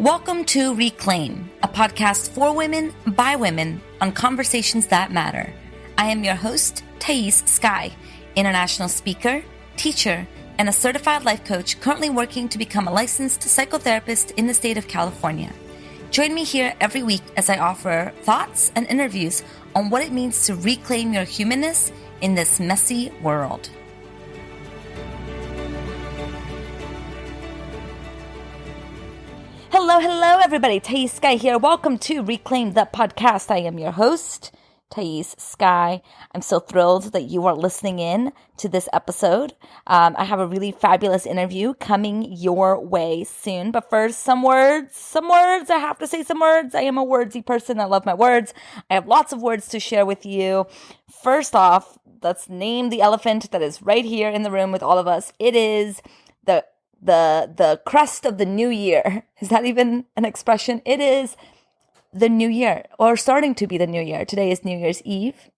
Welcome to Reclaim, a podcast for women, by women, on conversations that matter. I am your host, Thais Sky, international speaker, teacher, and a certified life coach currently working to become a licensed psychotherapist in the state of California. Join me here every week as I offer thoughts and interviews on what it means to reclaim your humanness in this messy world. Hello, everybody. Thais Sky here. Welcome to Reclaim the Podcast. I am your host, Thais Sky. I'm so thrilled that you are listening in to this episode. I have a really fabulous interview coming your way soon. But first, some words. I have to say some words. I am a wordsy person. I love my words. I have lots of words to share with you. First off, let's name the elephant that is right here in the room with all of us. It is the crest of the new year. Is that even an expression? It is the new year, or starting to be the new year. Today is New Year's Eve,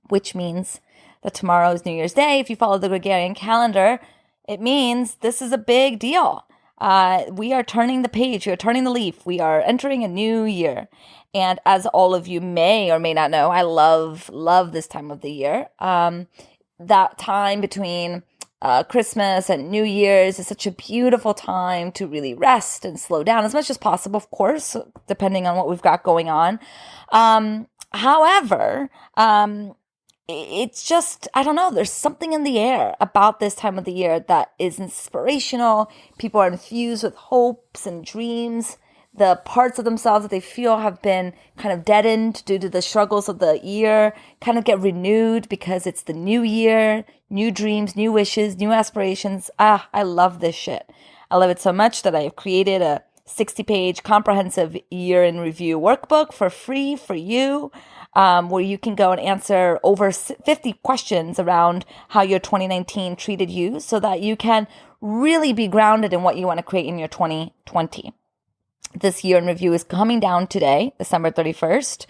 which means that tomorrow is New Year's Day. If you follow the Gregorian calendar, it means this is a big deal. We are turning the page. We are turning the leaf. We are entering a new year. And as all of you may or may not know, I love this time of the year. That time between Christmas and New Year's is such a beautiful time to really rest and slow down as much as possible, of course, depending on what we've got going on. However, it's just, I don't know, there's something in the air about this time of the year that is inspirational. People are infused with hopes and dreams. The parts of themselves that they feel have been kind of deadened due to the struggles of the year kind of get renewed because it's the new year, new dreams, new wishes, new aspirations. I love this shit. I love it so much that I have created a 60-page comprehensive year in review workbook for free for you, where you can go and answer over 50 questions around how your 2019 treated you so that you can really be grounded in what you want to create in your 2020. This year in review is coming down today, December 31st.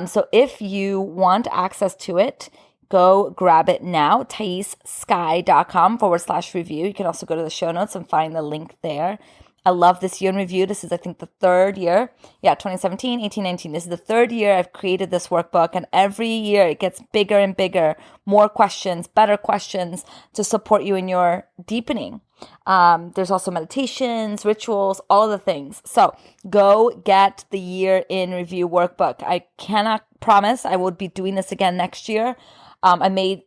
So if you want access to it, go grab it now, thaissky.com/review. You can also go to the show notes and find the link there. I love this year in review. This is, I think, the third year. 2017, 18, 19. This is the third year I've created this workbook. And every year it gets bigger and bigger. More questions, better questions to support you in your deepening. There's also meditations, rituals, all of the things. So go get the year in review workbook. I cannot promise I will be doing this again next year. I may,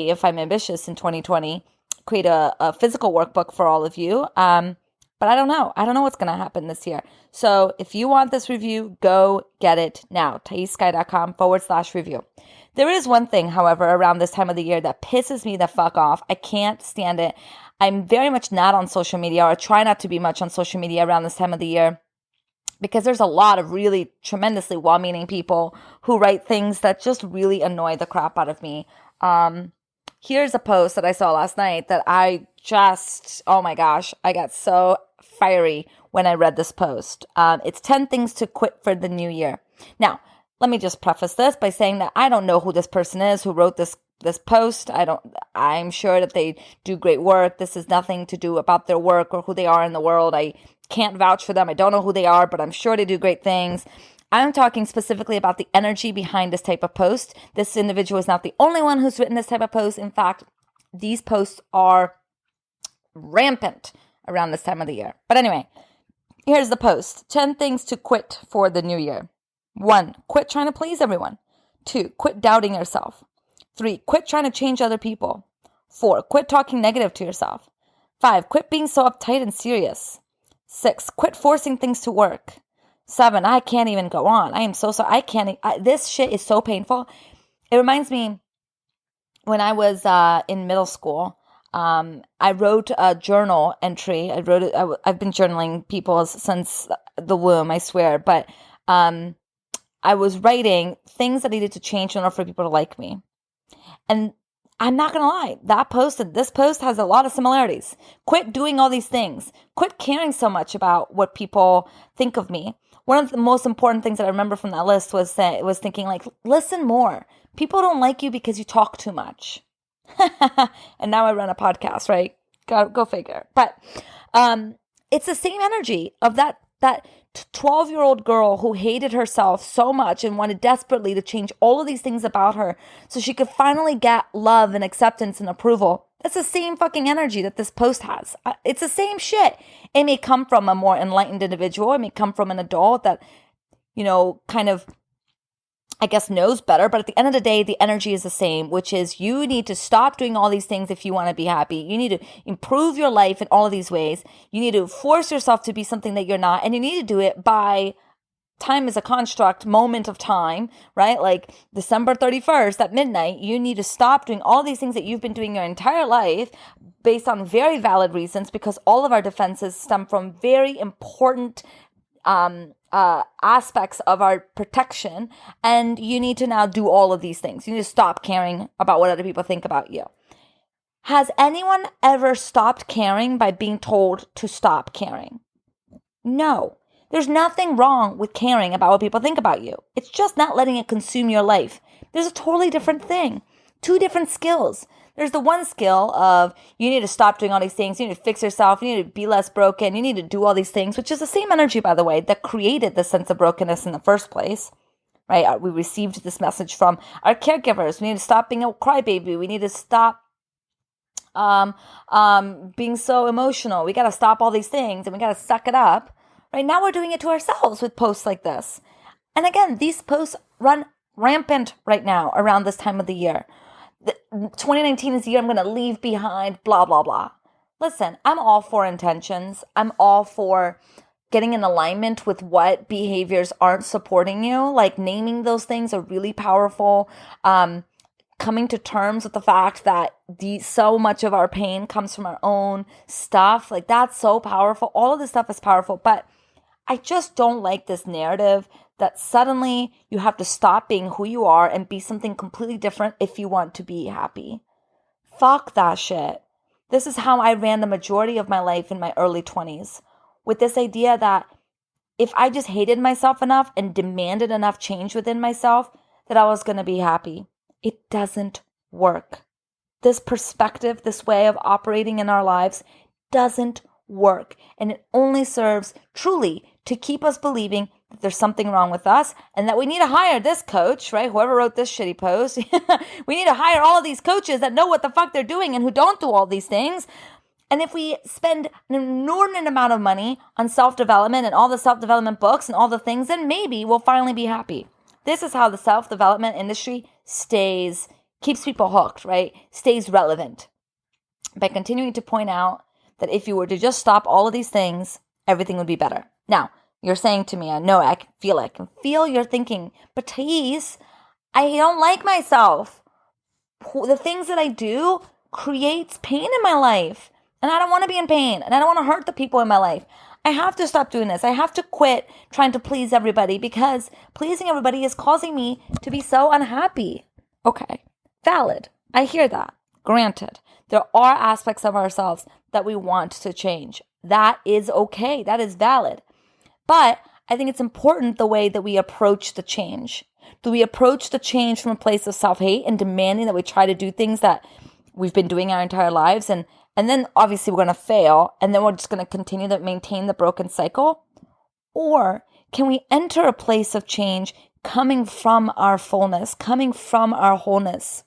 if I'm ambitious in 2020, create a physical workbook for all of you. But I don't know. I don't know what's going to happen this year. So if you want this review, go get it now. thaissky.com/review. There is one thing, however, around this time of the year that pisses me the fuck off. I can't stand it. I'm very much not on social media, or try not to be much on social media around this time of the year, because there's a lot of really tremendously well-meaning people who write things that just really annoy the crap out of me. Here's a post that I saw last night that oh my gosh, I got so fiery when I read this post. It's 10 things to quit for the new year. Now, let me just preface this by saying that I don't know who this person is who wrote this post. I'm sure that they do great work. This is nothing to do about their work or who they are in the world. I can't vouch for them. I don't know who they are, but I'm sure they do great things. I'm talking specifically about the energy behind this type of post. This individual is not the only one who's written this type of post. In fact, these posts are rampant around this time of the year. But anyway, here's the post. 10 things to quit for the new year. 1, quit trying to please everyone. 2, quit doubting yourself. 3, quit trying to change other people. 4, quit talking negative to yourself. 5, quit being so uptight and serious. 6, quit forcing things to work. 7, I can't even go on. I am so sorry. This shit is so painful. It reminds me when I was in middle school. I wrote a journal entry. I've been journaling people since the womb, I swear. But I was writing things that needed to change in order for people to like me. And I'm not going to lie, this post has a lot of similarities. Quit doing all these things. Quit caring so much about what people think of me. One of the most important things that I remember from that list was thinking, like, listen more. People don't like you because you talk too much. And now I run a podcast, right? Go figure. But it's the same energy of that That 12-year-old girl who hated herself so much and wanted desperately to change all of these things about her so she could finally get love and acceptance and approval. That's the same fucking energy that this post has. It's the same shit. It may come from a more enlightened individual. It may come from an adult that, kind of, I guess, knows better. But at the end of the day, the energy is the same, which is you need to stop doing all these things if you want to be happy. You need to improve your life in all of these ways. You need to force yourself to be something that you're not. And you need to do it by time is a construct, moment of time, right? Like December 31st at midnight, you need to stop doing all these things that you've been doing your entire life based on very valid reasons, because all of our defenses stem from very important aspects of our protection. And you need to now do all of these things. You need to stop caring about what other people think about you. Has anyone ever stopped caring by being told to stop caring? No. There's nothing wrong with caring about what people think about you. It's just not letting it consume your life. There's a totally different thing. Two different skills. There's the one skill of you need to stop doing all these things. You need to fix yourself. You need to be less broken. You need to do all these things, which is the same energy, by the way, that created the sense of brokenness in the first place, right? We received this message from our caregivers. We need to stop being a crybaby. We need to stop being so emotional. We got to stop all these things and we got to suck it up. Right now we're doing it to ourselves with posts like this. And again, these posts run rampant right now around this time of the year. 2019 is the year I'm going to leave behind, blah, blah, blah. Listen, I'm all for intentions. I'm all for getting in alignment with what behaviors aren't supporting you. Like naming those things are really powerful. Coming to terms with the fact that so much of our pain comes from our own stuff. Like that's so powerful. All of this stuff is powerful, but I just don't like this narrative that suddenly you have to stop being who you are and be something completely different if you want to be happy. Fuck that shit. This is how I ran the majority of my life in my early 20s, with this idea that if I just hated myself enough and demanded enough change within myself, that I was going to be happy. It doesn't work. This perspective, this way of operating in our lives doesn't work. And it only serves truly to keep us believing that there's something wrong with us and that we need to hire this coach, right? Whoever wrote this shitty post. We need to hire all of these coaches that know what the fuck they're doing and who don't do all these things. And if we spend an inordinate amount of money on self-development and all the self-development books and all the things, then maybe we'll finally be happy. This is how the self-development industry keeps people hooked, right? Stays relevant. By continuing to point out that if you were to just stop all of these things, everything would be better. Now, you're saying to me, I know, I can feel you're thinking, but Thais, I don't like myself. The things that I do creates pain in my life. And I don't want to be in pain. And I don't want to hurt the people in my life. I have to stop doing this. I have to quit trying to please everybody because pleasing everybody is causing me to be so unhappy. Okay, valid. I hear that. Granted, there are aspects of ourselves that we want to change. That is okay. That is valid. But I think it's important the way that we approach the change. Do we approach the change from a place of self-hate and demanding that we try to do things that we've been doing our entire lives and then obviously we're going to fail and then we're just going to continue to maintain the broken cycle? Or can we enter a place of change coming from our fullness, coming from our wholeness?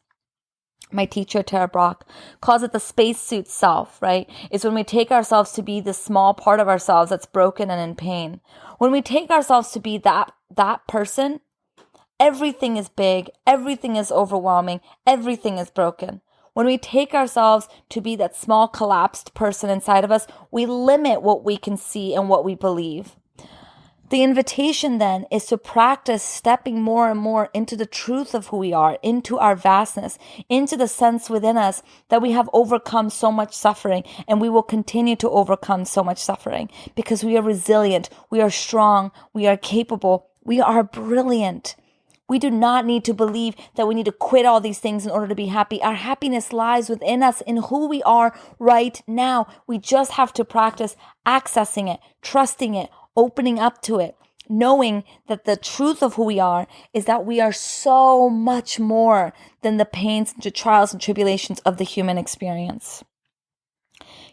My teacher, Tara Brach, calls it the spacesuit self, right? It's when we take ourselves to be the small part of ourselves that's broken and in pain. When we take ourselves to be that person, everything is big, everything is overwhelming, everything is broken. When we take ourselves to be that small collapsed person inside of us, we limit what we can see and what we believe. The invitation then is to practice stepping more and more into the truth of who we are, into our vastness, into the sense within us that we have overcome so much suffering and we will continue to overcome so much suffering because we are resilient, we are strong, we are capable, we are brilliant. We do not need to believe that we need to quit all these things in order to be happy. Our happiness lies within us, in who we are right now. We just have to practice accessing it, trusting it, opening up to it, knowing that the truth of who we are is that we are so much more than the pains, the trials, and tribulations of the human experience.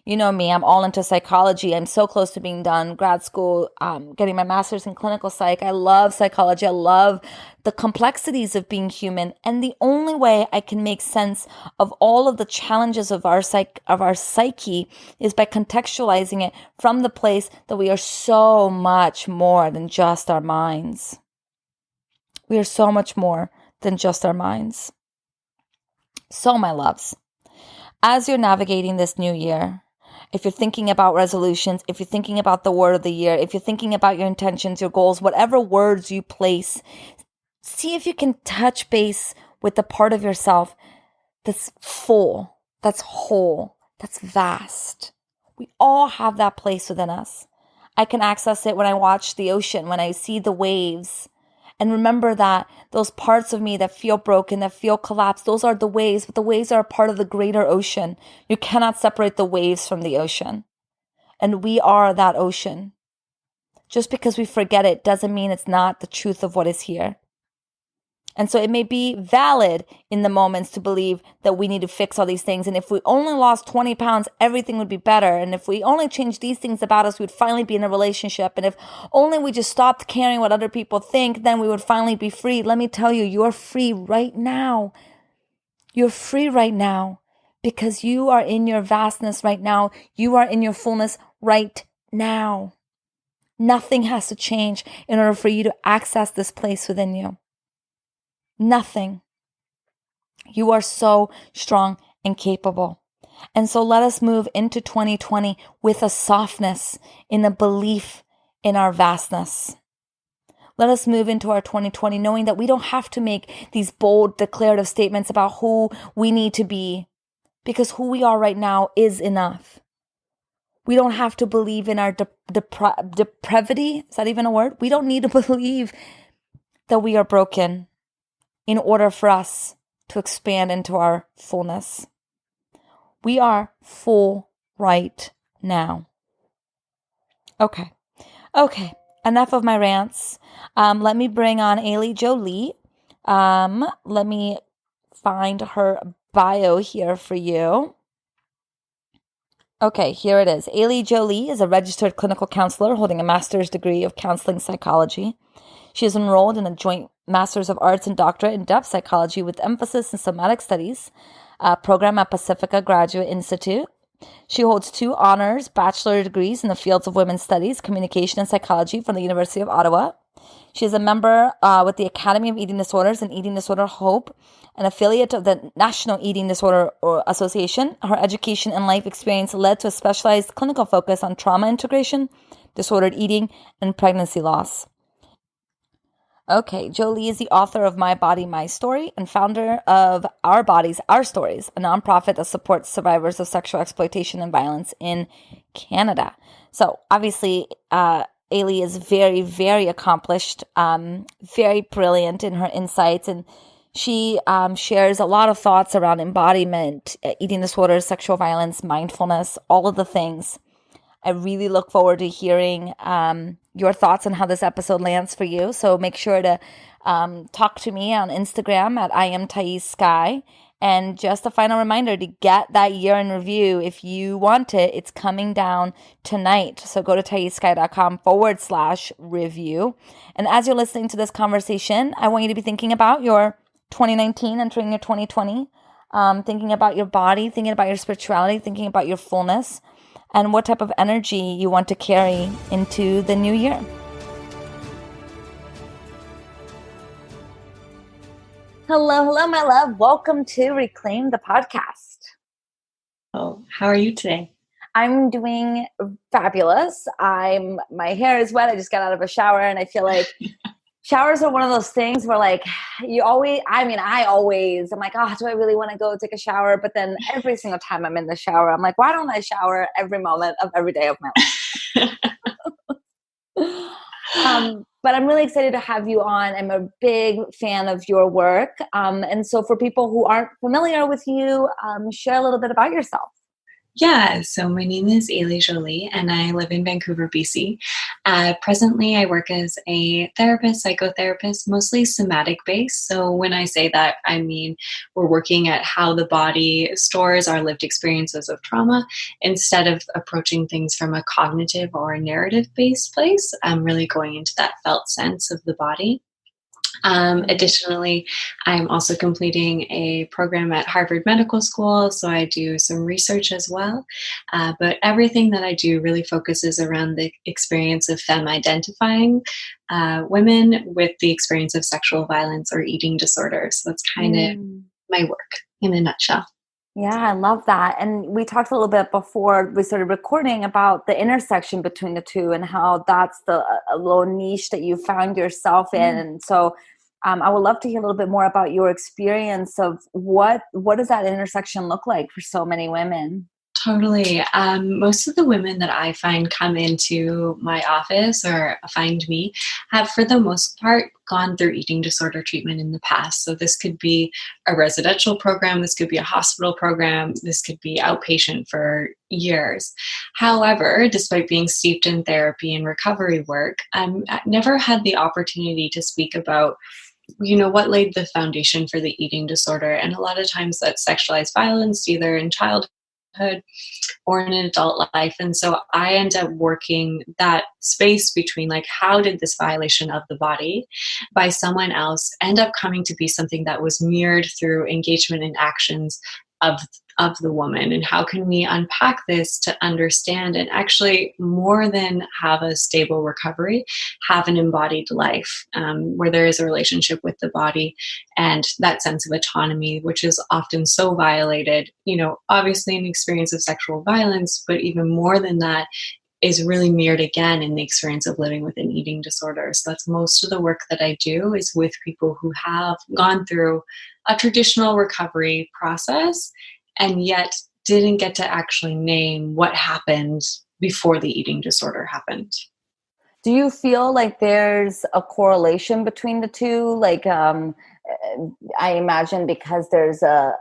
You know me, I'm all into psychology. I'm so close to being done grad school, getting my master's in clinical psych. I love psychology. I love the complexities of being human. And the only way I can make sense of all of the challenges of our psyche is by contextualizing it from the place that we are so much more than just our minds. We are so much more than just our minds. So, my loves, as you're navigating this new year, if you're thinking about resolutions, if you're thinking about the word of the year, if you're thinking about your intentions, your goals, whatever words you place, see if you can touch base with the part of yourself that's full, that's whole, that's vast. We all have that place within us. I can access it when I watch the ocean, when I see the waves. And remember that those parts of me that feel broken, that feel collapsed, those are the waves, but the waves are a part of the greater ocean. You cannot separate the waves from the ocean. And we are that ocean. Just because we forget it doesn't mean it's not the truth of what is here. And so it may be valid in the moments to believe that we need to fix all these things. And if we only lost 20 pounds, everything would be better. And if we only changed these things about us, we would finally be in a relationship. And if only we just stopped caring what other people think, then we would finally be free. Let me tell you, you're free right now. You're free right now because you are in your vastness right now. You are in your fullness right now. Nothing has to change in order for you to access this place within you. Nothing. You are so strong and capable. And so let us move into 2020 with a softness, in a belief in our vastness. Let us move into our 2020 knowing that we don't have to make these bold declarative statements about who we need to be, because who we are right now is enough. We don't have to believe in our depravity. Is that even a word? We don't need to believe that we are broken in order for us to expand into our fullness. We are full right now. Okay. Enough of my rants. Let me bring on Ailey Jolie. Let me find her bio here for you. Okay, here it is. Ailey Jolie is a registered clinical counselor holding a master's degree of counseling psychology. She is enrolled in a joint Master's of Arts and Doctorate in Depth Psychology with emphasis in somatic studies program at Pacifica Graduate Institute. She holds 2 honors bachelor degrees in the fields of women's studies, communication, and psychology from the University of Ottawa. She is a member with the Academy of Eating Disorders and Eating Disorder Hope, an affiliate of the National Eating Disorder Association. Her education and life experience led to a specialized clinical focus on trauma integration, disordered eating, and pregnancy loss. Okay, Jolie is the author of My Body, My Story and founder of Our Bodies, Our Stories, a nonprofit that supports survivors of sexual exploitation and violence in Canada. So obviously, Ailey is very, very accomplished, very brilliant in her insights, and she shares a lot of thoughts around embodiment, eating disorders, sexual violence, mindfulness, all of the things. I really look forward to hearing your thoughts on how this episode lands for you. So make sure to talk to me on Instagram at I am Thais Sky. And just a final reminder to get that year in review. If you want it, it's coming down tonight. So go to thaissky.com/review. And as you're listening to this conversation, I want you to be thinking about your 2019, entering your 2020, thinking about your body, thinking about your spirituality, thinking about your fullness, and what type of energy you want to carry into the new year. Hello, my love. Welcome to Reclaim the Podcast. Oh, how are you today? I'm doing fabulous. My hair is wet. I just got out of a shower, and I feel like showers are one of those things where like I'm like, oh, do I really want to go take a shower? But then every single time I'm in the shower, I'm like, why don't I shower every moment of every day of my life? But I'm really excited to have you on. I'm a big fan of your work. And so for people who aren't familiar with you, share a little bit about yourself. Yeah, so my name is Ailey Jolie, and I live in Vancouver, BC. Presently, I work as a therapist, psychotherapist, mostly somatic based. So when I say that, I mean we're working at how the body stores our lived experiences of trauma instead of approaching things from a cognitive or a narrative based place. I'm really going into that felt sense of the body. Additionally, I'm also completing a program at Harvard Medical School, so I do some research as well. But everything that I do really focuses around the experience of femme identifying women with the experience of sexual violence or eating disorders. So that's kind of Mm. my work in a nutshell. Yeah, I love that. And we talked a little bit before we started recording about the intersection between the two and how that's the a little niche that you found yourself in. And so I would love to hear a little bit more about your experience of what does that intersection look like for so many women? Totally. Most of the women that I find come into my office or find me have, for the most part, gone through eating disorder treatment in the past. So this could be a residential program, this could be a hospital program, this could be outpatient for years. However, despite being steeped in therapy and recovery work, I never had the opportunity to speak about what laid the foundation for the eating disorder. And a lot of times that's sexualized violence, either in childhood or in an adult life. And so I end up working that space between, like, how did this violation of the body by someone else end up coming to be something that was mirrored through engagement and actions of the woman, and how can we unpack this to understand and actually, more than have a stable recovery, have an embodied life, where there is a relationship with the body and that sense of autonomy, which is often so violated, obviously in the experience of sexual violence, but even more than that, is really mirrored again in the experience of living with an eating disorder. So that's most of the work that I do, is with people who have gone through a traditional recovery process and yet didn't get to actually name what happened before the eating disorder happened. Do you feel like there's a correlation between the two? Like, I imagine because there's a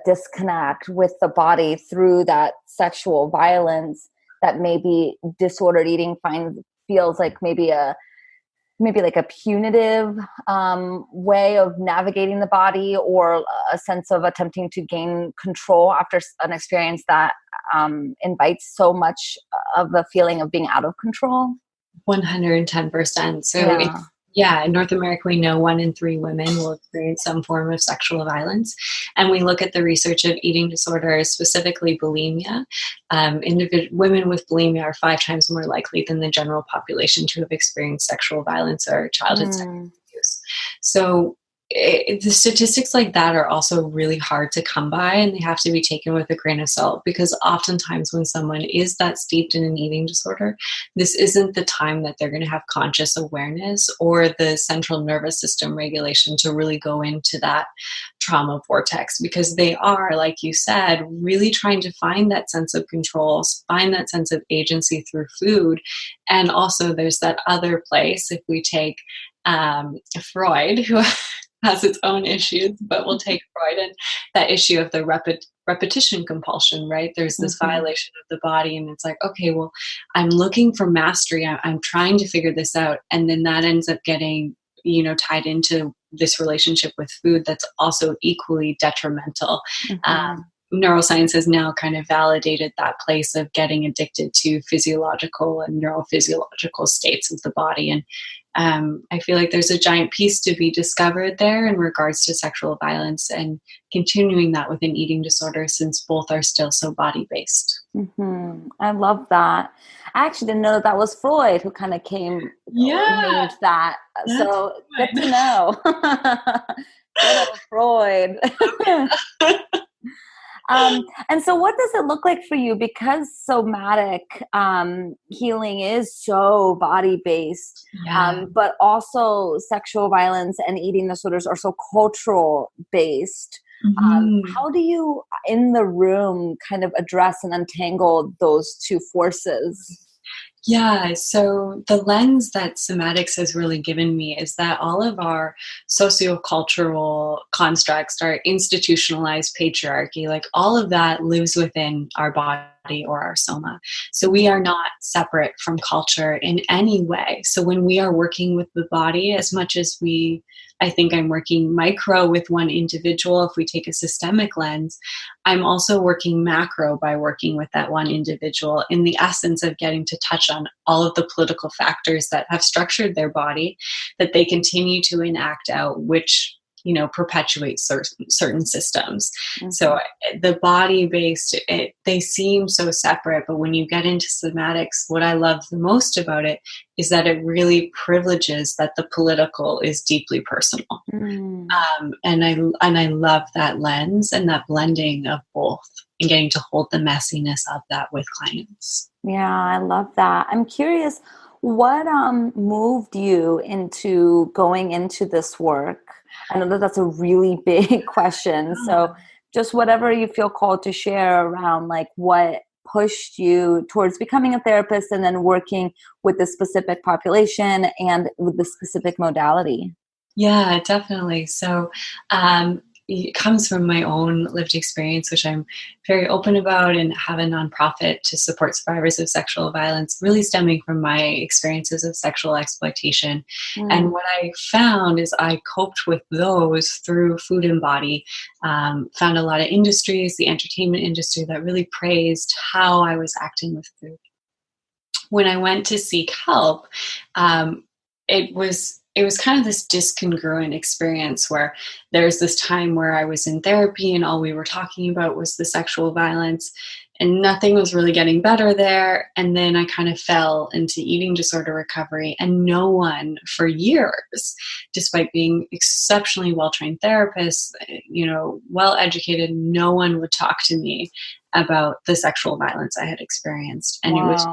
disconnect with the body through that sexual violence, that maybe disordered eating feels like maybe like a punitive way of navigating the body, or a sense of attempting to gain control after an experience that invites so much of the feeling of being out of control. 110%. So Yeah. yeah, in North America, we know 1 in 3 women will experience some form of sexual violence. And we look at the research of eating disorders, specifically bulimia. Women with bulimia are 5 times more likely than the general population to have experienced sexual violence or childhood sexual abuse. So the statistics like that are also really hard to come by, and they have to be taken with a grain of salt, because oftentimes when someone is that steeped in an eating disorder, this isn't the time that they're going to have conscious awareness or the central nervous system regulation to really go into that trauma vortex, because they are, like you said, really trying to find that sense of control, find that sense of agency through food. And also there's that other place, if we take Freud, who has its own issues, but we'll take Freud and that issue of the repetition compulsion, right? There's this violation of the body, and it's like, okay, well, I'm looking for mastery. I'm trying to figure this out. And then that ends up getting, tied into this relationship with food that's also equally detrimental. Neuroscience has now kind of validated that place of getting addicted to physiological and neurophysiological states of the body. And I feel like there's a giant piece to be discovered there in regards to sexual violence, and continuing that with an eating disorder, since both are still so body-based. I love that. I actually didn't know that was Freud who kind of Yeah, named that. So good to know. Good old Freud. And so what does it look like for you? Because somatic healing is so body-based, yeah. but also sexual violence and eating disorders are so cultural-based. Mhm. How do you, in the room, kind of address and untangle those two forces? Yeah, so the lens that somatics has really given me is that all of our sociocultural constructs, our institutionalized patriarchy, like all of that lives within our body or our soma. So we are not separate from culture in any way. So when we are working with the body, as much as I think I'm working micro with one individual, if we take a systemic lens, I'm also working macro by working with that one individual in the essence of getting to touch on all of the political factors that have structured their body that they continue to enact out, which perpetuate certain systems. Mm-hmm. So the body based, they seem so separate, but when you get into somatics, what I love the most about it is that it really privileges that the political is deeply personal. Mm. And I love that lens and that blending of both and getting to hold the messiness of that with clients. Yeah, I love that. I'm curious, what moved you into going into this work? I know that that's a really big question. So just whatever you feel called to share around like what pushed you towards becoming a therapist and then working with the specific population and with the specific modality. Yeah, definitely. So it comes from my own lived experience, which I'm very open about, and have a nonprofit to support survivors of sexual violence, really stemming from my experiences of sexual exploitation. And what I found is I coped with those through food and body. Found a lot of industries, the entertainment industry, that really praised how I was acting with food. When I went to seek help, it was kind of this discongruent experience where there's this time where I was in therapy and all we were talking about was the sexual violence and nothing was really getting better there. And then I kind of fell into eating disorder recovery, and no one for years, despite being exceptionally well-trained therapists, well educated, no one would talk to me about the sexual violence I had experienced. And It was,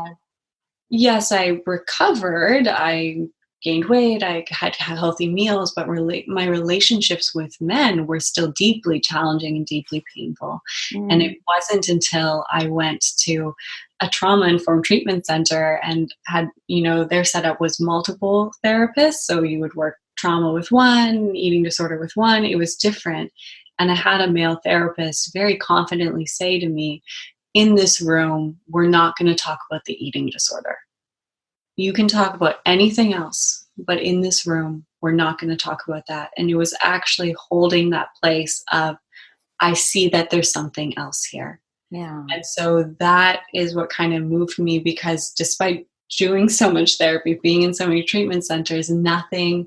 yes, I recovered. I gained weight. I had healthy meals, but my relationships with men were still deeply challenging and deeply painful. And it wasn't until I went to a trauma-informed treatment center and had, their setup was multiple therapists. So you would work trauma with one, eating disorder with one. It was different. And I had a male therapist very confidently say to me, in this room, we're not going to talk about the eating disorder. You can talk about anything else, but in this room, we're not going to talk about that. And it was actually holding that place of, I see that there's something else here. Yeah. And so that is what kind of moved me, because despite doing so much therapy, being in so many treatment centers, nothing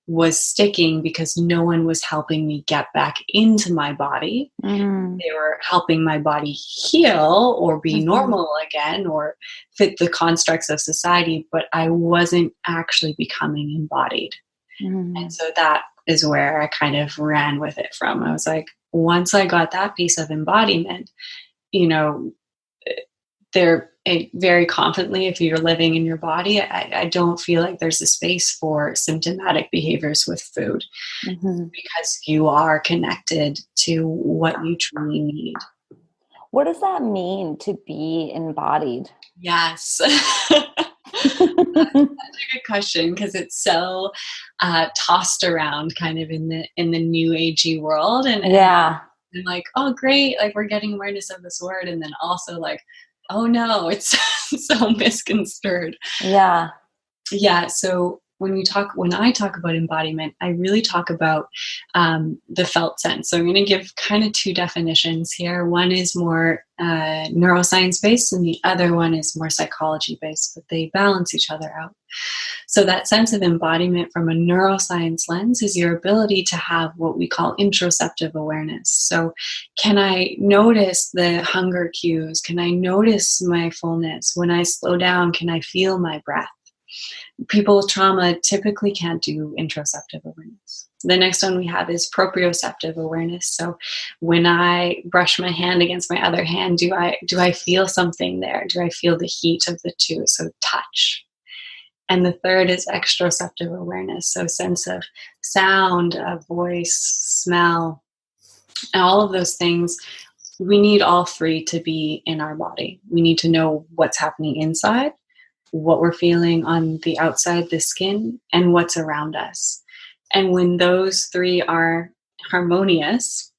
was sticking because no one was helping me get back into my body. They were helping my body heal or be normal again or fit the constructs of society, but I wasn't actually becoming embodied. And so that is where I kind of ran with it from. I was like, once I got that piece of embodiment, very confidently, if you're living in your body, I don't feel like there's a space for symptomatic behaviors with food, because you are connected to what you truly need. What does that mean to be embodied? Yes. That's such a good question, because it's so tossed around kind of in the new agey world. And I'm like, oh, great. Like, we're getting awareness of this word. And then also like, oh no, it's so misconstrued. Yeah. Yeah. So when I talk about embodiment, I really talk about the felt sense. So I'm going to give kind of two definitions here. One is more neuroscience based, and the other one is more psychology based, but they balance each other out. So that sense of embodiment from a neuroscience lens is your ability to have what we call interoceptive awareness. So can I notice the hunger cues? Can I notice my fullness? When I slow down, can I feel my breath? People with trauma typically can't do interoceptive awareness. The next one we have is proprioceptive awareness. So when I brush my hand against my other hand, do I feel something there? Do I feel the heat of the two? So touch. And the third is exteroceptive awareness. So sense of sound, of voice, smell, and all of those things. We need all three to be in our body. We need to know what's happening inside. what we're feeling on the outside, the skin, and what's around us. And when those three are harmonious,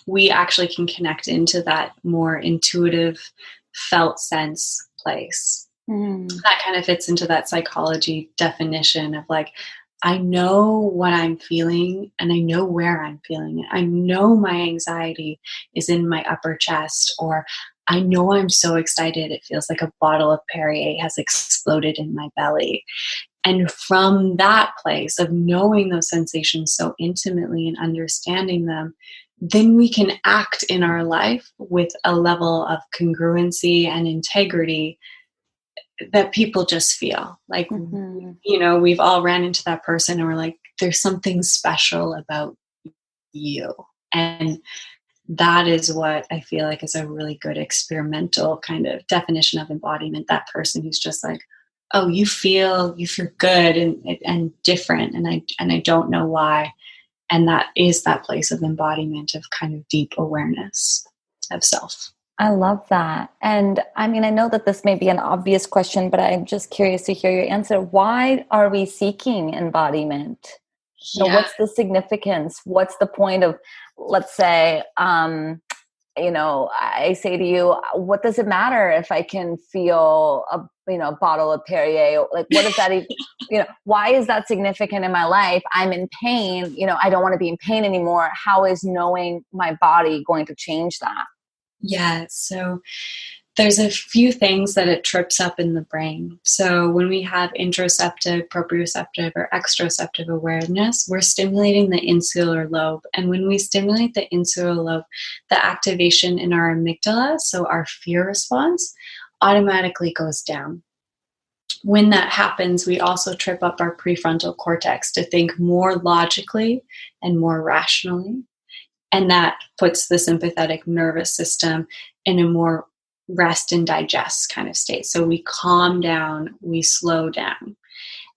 we actually can connect into that more intuitive, felt sense place. That kind of fits into that psychology definition of like, I know what I'm feeling and I know where I'm feeling it. I know my anxiety is in my upper chest, or I know I'm so excited it feels like a bottle of Perrier has exploded in my belly. And from that place of knowing those sensations so intimately and understanding them, then we can act in our life with a level of congruency and integrity that people just feel like, we've all ran into that person and we're like, there's something special about you. And that is what I feel like is a really good experimental kind of definition of embodiment. That person who's just like, oh, you feel good and different. And I don't know why. And that is that place of embodiment, of kind of deep awareness of self. I love that. And I mean, I know that this may be an obvious question, but I'm just curious to hear your answer. Why are we seeking embodiment? Yeah. What's the significance? What's the point of, let's say, I say to you, what does it matter if I can feel a bottle of Perrier? Like, what does that even, why is that significant in my life? I'm in pain. I don't want to be in pain anymore. How is knowing my body going to change that? Yeah, so there's a few things that it trips up in the brain. So when we have interoceptive, proprioceptive, or exteroceptive awareness, we're stimulating the insular lobe. And when we stimulate the insular lobe, the activation in our amygdala, so our fear response, automatically goes down. When that happens, we also trip up our prefrontal cortex to think more logically and more rationally. And that puts the sympathetic nervous system in a more rest and digest kind of state. So we calm down, we slow down.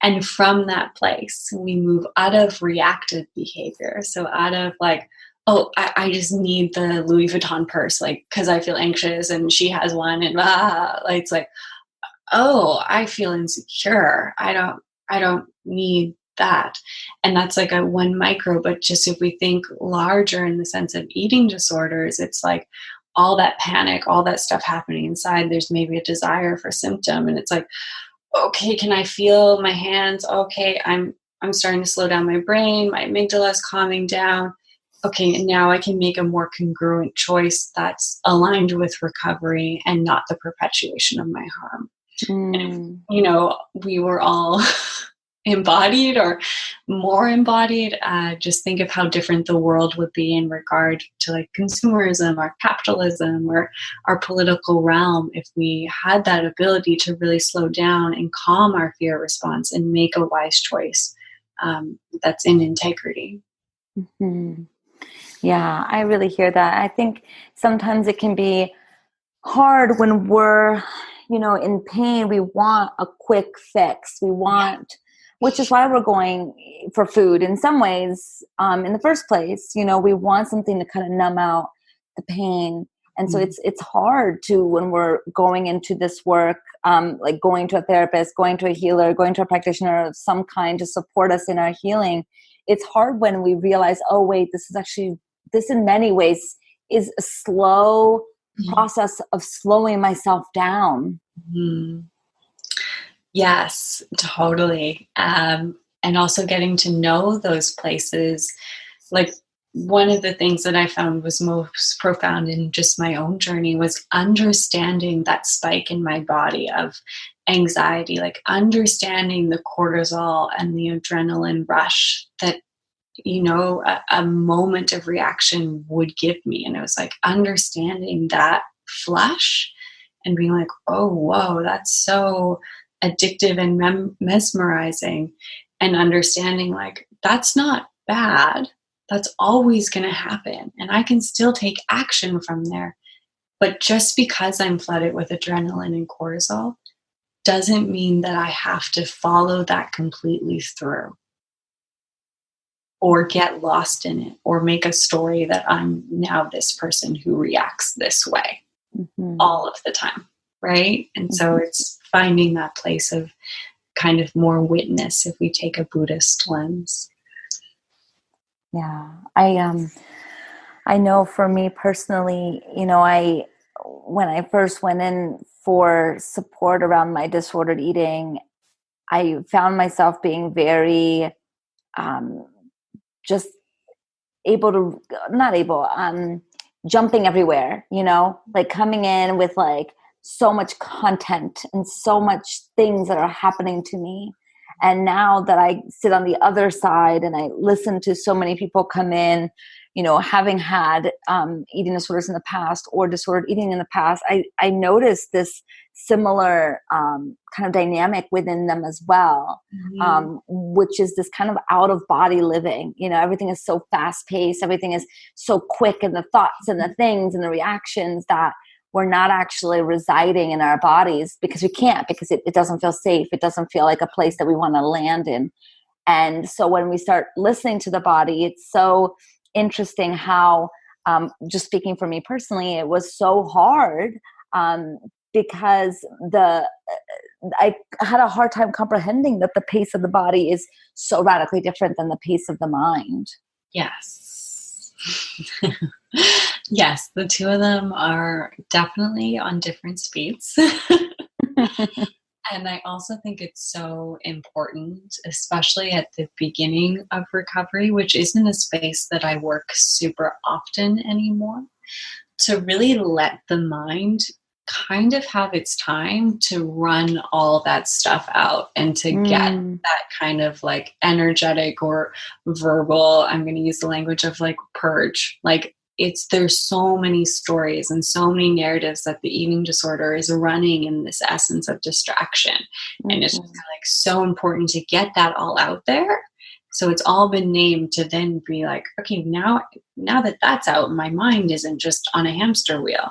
And from that place, we move out of reactive behavior. So out of like, oh, I just need the Louis Vuitton purse, like, because I feel anxious and she has one, and like, it's like, oh, I feel insecure. I don't need that. And that's like a one micro, but just if we think larger in the sense of eating disorders, it's like all that panic, all that stuff happening inside, there's maybe a desire for symptom. And it's like, okay, can I feel my hands? Okay, I'm starting to slow down my brain, my amygdala is calming down. Okay, and now I can make a more congruent choice that's aligned with recovery and not the perpetuation of my harm. And if, we were all embodied or more embodied, just think of how different the world would be in regard to like consumerism or capitalism or our political realm if we had that ability to really slow down and calm our fear response and make a wise choice that's in integrity. Yeah, I really hear that. I think sometimes it can be hard when we're, in pain. We want a quick fix. We want, which is why we're going for food in some ways, in the first place. We want something to kind of numb out the pain. And so it's hard to, when we're going into this work, like going to a therapist, going to a healer, going to a practitioner of some kind to support us in our healing. It's hard when we realize, oh, wait, this in many ways is a slow process of slowing myself down. Yes, totally. And also getting to know those places. Like, one of the things that I found was most profound in just my own journey was understanding that spike in my body of anxiety, like understanding the cortisol and the adrenaline rush that a moment of reaction would give me. And it was like understanding that flush and being like, oh, whoa, that's so addictive and mesmerizing. And understanding like, that's not bad. That's always going to happen. And I can still take action from there. But just because I'm flooded with adrenaline and cortisol doesn't mean that I have to follow that completely through, or get lost in it, or make a story that I'm now this person who reacts this way all of the time. right? And so it's finding that place of kind of more witness if we take a Buddhist lens. Yeah. I know for me personally, when I first went in for support around my disordered eating, I found myself being very just able to, not able, jumping everywhere, like coming in with like so much content and so much things that are happening to me. And now that I sit on the other side and I listen to so many people come in, having had eating disorders in the past or disordered eating in the past, I noticed this similar kind of dynamic within them as well, which is this kind of out of body living. Everything is so fast paced, everything is so quick, and the thoughts and the things and the reactions that we're not actually residing in our bodies because we can't, because it doesn't feel safe. It doesn't feel like a place that we want to land in. And so when we start listening to the body, it's so interesting how, just speaking for me personally, it was so hard because I had a hard time comprehending that the pace of the body is so radically different than the pace of the mind. Yes. Yes, the two of them are definitely on different speeds. And I also think it's so important, especially at the beginning of recovery, which isn't a space that I work super often anymore, to really let the mind kind of have its time to run all that stuff out and to get that kind of like energetic or verbal, I'm going to use the language of like purge. Like there's so many stories and so many narratives that the eating disorder is running in this essence of distraction. And it's just kind of like so important to get that all out there. So it's all been named to then be like, okay, now that that's out, my mind isn't just on a hamster wheel.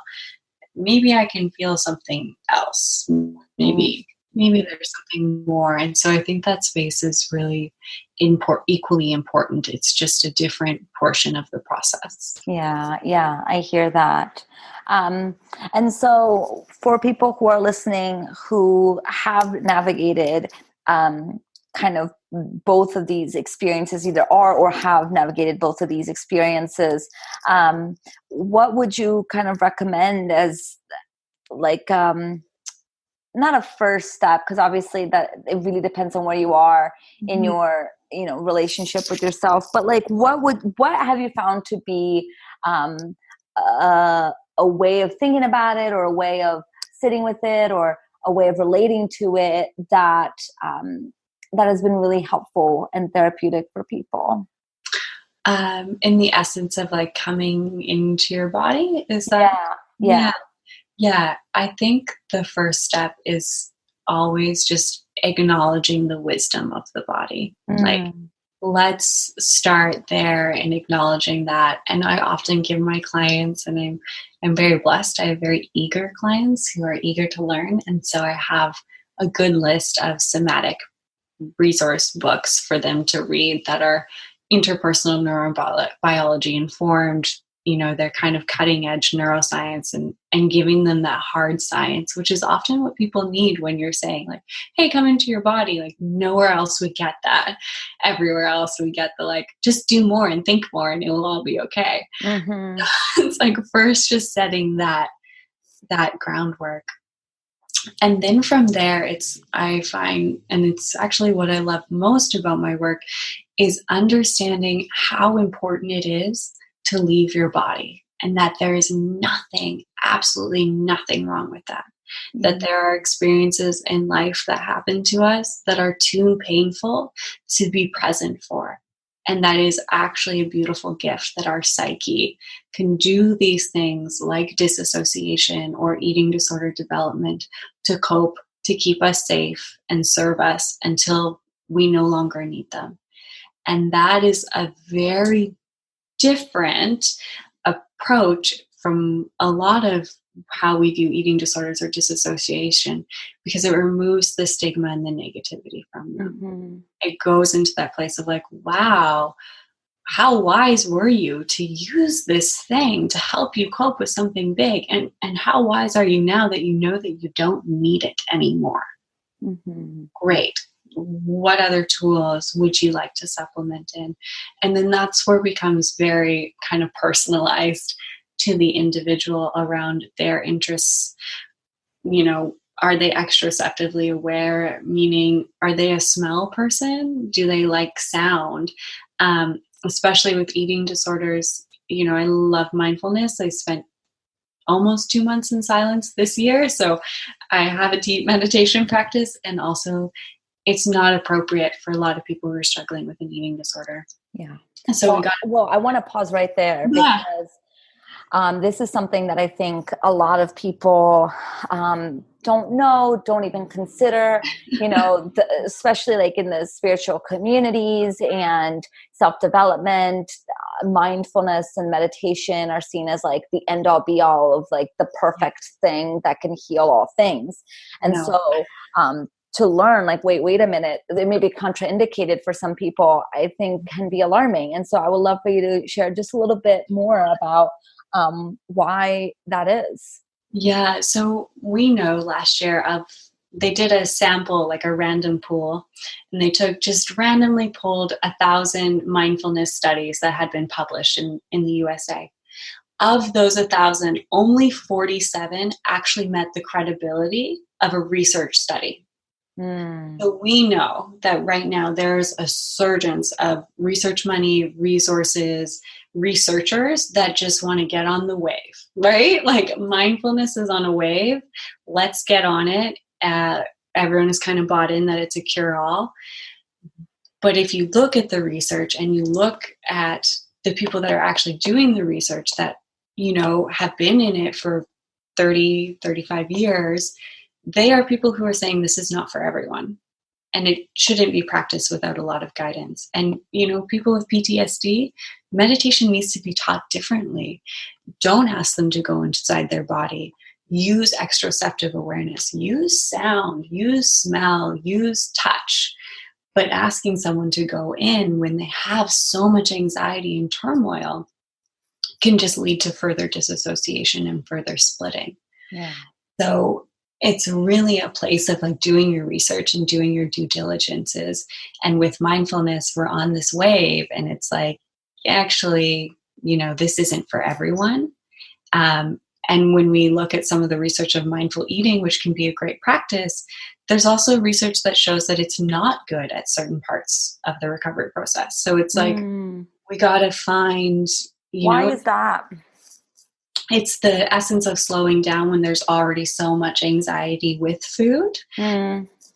Maybe I can feel something else. Maybe there's something more. And so I think that space is really equally important. It's just a different portion of the process. Yeah, I hear that. And so for people who are listening who have navigated kind of both of these experiences, either are or have navigated both of these experiences, what would you kind of recommend as like not a first step, because obviously that it really depends on where you are in your relationship with yourself, but like what have you found to be a way of thinking about it, or a way of sitting with it, or a way of relating to it that that has been really helpful and therapeutic for people? In the essence of like coming into your body, is that? Yeah, I think the first step is always just acknowledging the wisdom of the body. Like, let's start there and acknowledging that. And I often give my clients, and I'm very blessed, I have very eager clients who are eager to learn. And so I have a good list of somatic resource books for them to read that are interpersonal neurobiology informed. They're kind of cutting edge neuroscience and giving them that hard science, which is often what people need when you're saying like, hey, come into your body. Like nowhere else we get that. Everywhere else we get the like, just do more and think more and it will all be okay. It's like first just setting that groundwork. And then from there, I find, and it's actually what I love most about my work, is understanding how important it is to leave your body, and that there is nothing, absolutely nothing wrong with that. That there are experiences in life that happen to us that are too painful to be present for. And that is actually a beautiful gift, that our psyche can do these things like disassociation or eating disorder development to cope, to keep us safe and serve us until we no longer need them. And that is a very different approach from a lot of how we view eating disorders or disassociation, because it removes the stigma and the negativity from them. It goes into that place of like, wow, how wise were you to use this thing to help you cope with something big? And how wise are you now that you know that you don't need it anymore? Mm-hmm. Great. What other tools would you like to supplement in? And then that's where it becomes very kind of personalized to the individual around their interests. You know, are they extroceptively aware? Meaning, are they a smell person? Do they like sound? Especially with eating disorders, you know, I love mindfulness. I spent almost 2 months in silence this year. So I have a deep meditation practice, and also it's not appropriate for a lot of people who are struggling with an eating disorder. Yeah. So well, I want to pause right there because this is something that I think a lot of people don't know, don't even consider, you know, especially like in the spiritual communities and self-development, mindfulness and meditation are seen as like the end all be all of like the perfect thing that can heal all things. And so to learn like, wait a minute, it may be contraindicated for some people, I think can be alarming. And so I would love for you to share just a little bit more about why that is. Yeah, so we know last year they did a sample, like a random pool, and they just randomly pulled 1,000 mindfulness studies that had been published in the USA. Of those 1,000, only 47 actually met the credibility of a research study. So we know that right now there's a surgence of research money, resources, researchers that just want to get on the wave, right? Like mindfulness is on a wave. Let's get on it. Everyone is kind of bought in that it's a cure-all. But if you look at the research and you look at the people that are actually doing the research that, you know, have been in it for 30, 35 years, they are people who are saying this is not for everyone. And it shouldn't be practiced without a lot of guidance. And, you know, people with PTSD, meditation needs to be taught differently. Don't ask them to go inside their body. Use exteroceptive awareness. Use sound. Use smell. Use touch. But asking someone to go in when they have so much anxiety and turmoil can just lead to further disassociation and further splitting. Yeah. So it's really a place of like doing your research and doing your due diligences. And with mindfulness, we're on this wave, and it's like, actually, you know, this isn't for everyone. And when we look at some of the research of mindful eating, which can be a great practice, there's also research that shows that it's not good at certain parts of the recovery process. So it's like, we got to find, Why is that? It's the essence of slowing down when there's already so much anxiety with food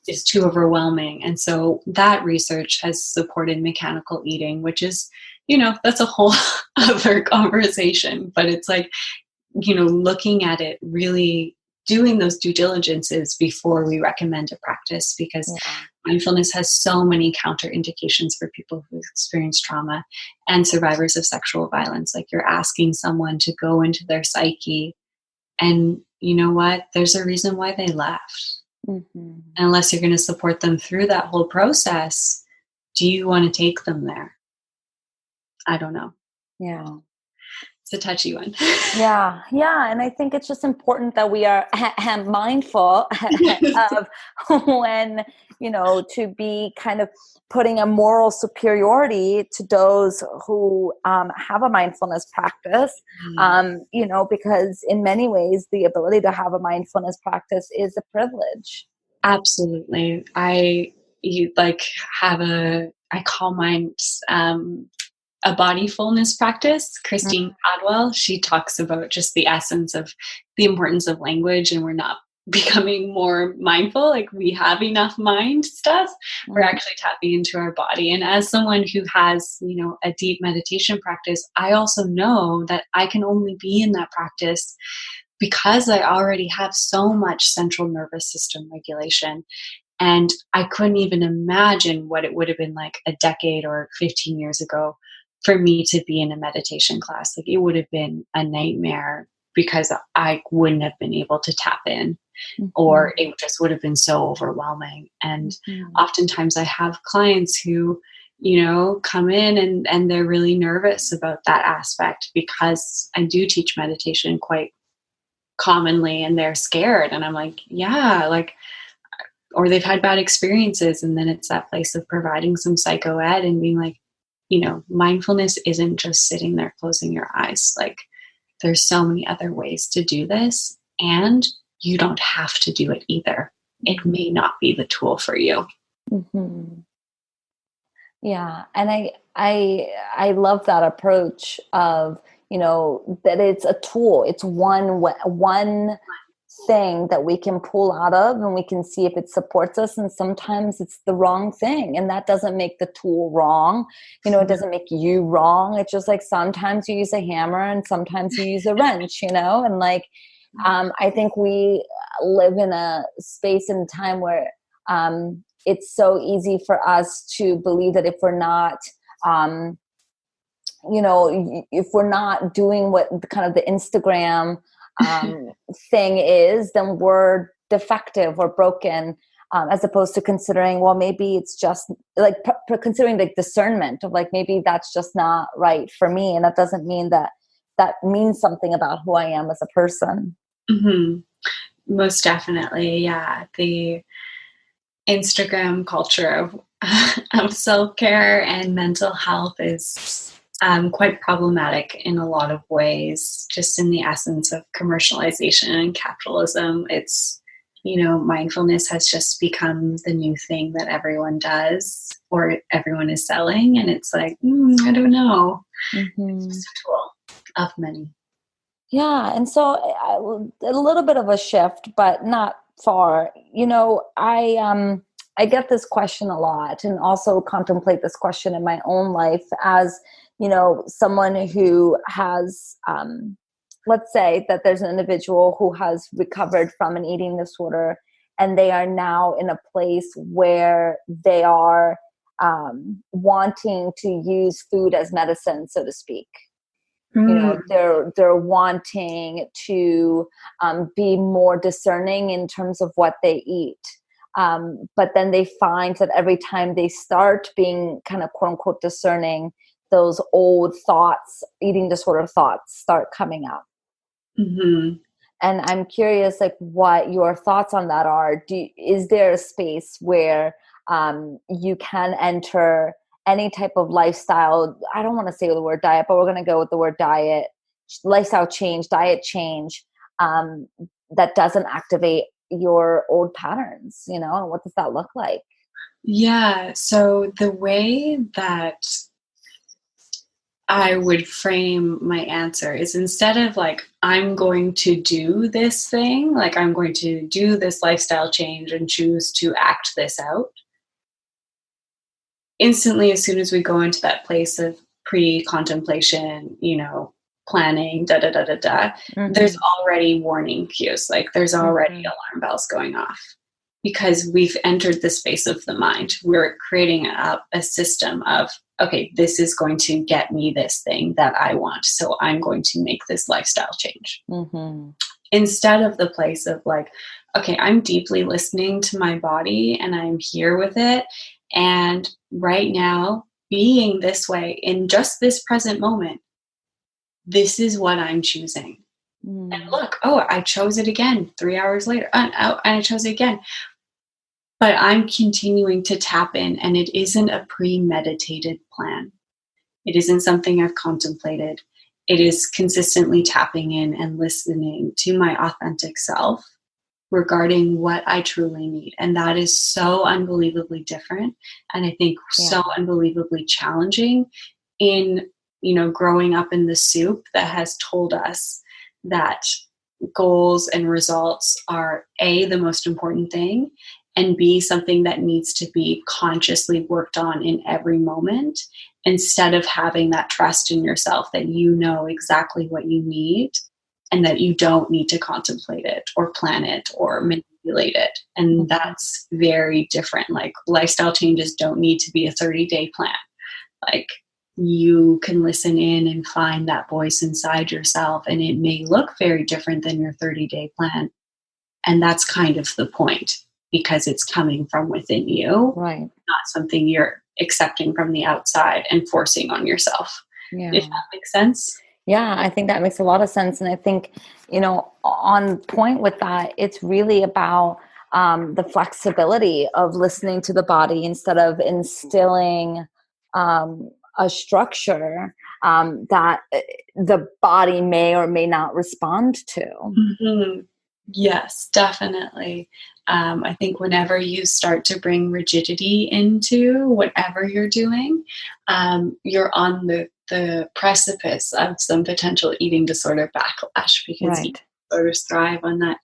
is too overwhelming. And so that research has supported mechanical eating, which is, you know, that's a whole other conversation. But it's like, you know, looking at it, really doing those due diligences before we recommend a practice, because mindfulness has so many counterindications for people who experience trauma and survivors of sexual violence. Like, you're asking someone to go into their psyche, and you know what? There's a reason why they left. And unless you're going to support them through that whole process, do you want to take them there? I don't know. Yeah. It's a touchy one. Yeah. And I think it's just important that we are mindful of when, you know, to be kind of putting a moral superiority to those who have a mindfulness practice, you know, because in many ways, the ability to have a mindfulness practice is a privilege. Absolutely. I call mine a body fullness practice. Christine Cadwell, she talks about just the essence of the importance of language, and we're not becoming more mindful. Like, we have enough mind stuff. We're actually tapping into our body. And as someone who has, you know, a deep meditation practice, I also know that I can only be in that practice because I already have so much central nervous system regulation. And I couldn't even imagine what it would have been like a decade or 15 years ago for me to be in a meditation class. Like, it would have been a nightmare because I wouldn't have been able to tap in, or it just would have been so overwhelming. And oftentimes I have clients who, come in and they're really nervous about that aspect, because I do teach meditation quite commonly, and they're scared. And I'm like, yeah, like, or they've had bad experiences. And then it's that place of providing some psycho ed and being like, mindfulness isn't just sitting there closing your eyes. Like, there's so many other ways to do this, and you don't have to do it either. It may not be the tool for you. Mm-hmm. Yeah. And I love that approach of, that it's a tool. It's one thing that we can pull out of, and we can see if it supports us. And sometimes it's the wrong thing, and that doesn't make the tool wrong. It doesn't make you wrong. It's just like, sometimes you use a hammer and sometimes you use a wrench, and like, I think we live in a space and time where, it's so easy for us to believe that if we're not, if we're not doing what kind of the Instagram thing is, then we're defective or broken, as opposed to considering, well, maybe it's just like considering the discernment of like, maybe that's just not right for me. And that doesn't mean that means something about who I am as a person. Mm-hmm. Most definitely. Yeah. The Instagram culture of self-care and mental health is quite problematic in a lot of ways, just in the essence of commercialization and capitalism. It's, mindfulness has just become the new thing that everyone does or everyone is selling. And it's like, I don't know. Mm-hmm. It's just a tool of many. Yeah. And so a little bit of a shift, but not far. I get this question a lot, and also contemplate this question in my own life as, someone who has, let's say that there's an individual who has recovered from an eating disorder, and they are now in a place where they are wanting to use food as medicine, so to speak. They're wanting to be more discerning in terms of what they eat. But then they find that every time they start being kind of quote unquote discerning, those old thoughts, eating disorder thoughts, start coming up. Mm-hmm. And I'm curious, like, what your thoughts on that are. Is there a space where you can enter any type of lifestyle? I don't want to say the word diet, but we're going to go with the word diet, lifestyle change, diet change, that doesn't activate your old patterns, and what does that look like? Yeah. So the way that I would frame my answer is, instead of like, I'm going to do this thing, like I'm going to do this lifestyle change and choose to act this out, instantly, as soon as we go into that place of pre-contemplation, planning, Mm-hmm. there's already warning cues. Like, there's already alarm bells going off, because we've entered the space of the mind. We're creating a system of, okay, this is going to get me this thing that I want, so I'm going to make this lifestyle change. Mm-hmm. Instead of the place of like, okay, I'm deeply listening to my body and I'm here with it. And right now, being this way in just this present moment, this is what I'm choosing. And look, I chose it again 3 hours later. And I chose it again. But I'm continuing to tap in, and it isn't a premeditated plan. It isn't something I've contemplated. It is consistently tapping in and listening to my authentic self regarding what I truly need. And that is so unbelievably different. And I think so unbelievably challenging in, growing up in the soup that has told us that goals and results are A, the most important thing, and B, something that needs to be consciously worked on in every moment, instead of having that trust in yourself that you know exactly what you need and that you don't need to contemplate it or plan it or manipulate it. And that's very different. Like, lifestyle changes don't need to be a 30-day plan. Like, you can listen in and find that voice inside yourself, and it may look very different than your 30-day plan. And that's kind of the point, because it's coming from within you, right? Not something you're accepting from the outside and forcing on yourself. Yeah. If that makes sense. Yeah, I think that makes a lot of sense. And I think, on point with that, it's really about the flexibility of listening to the body instead of instilling a structure that the body may or may not respond to. Mm-hmm. Yes, definitely. I think whenever you start to bring rigidity into whatever you're doing, you're on the precipice of some potential eating disorder backlash, because Right. eating disorders thrive on that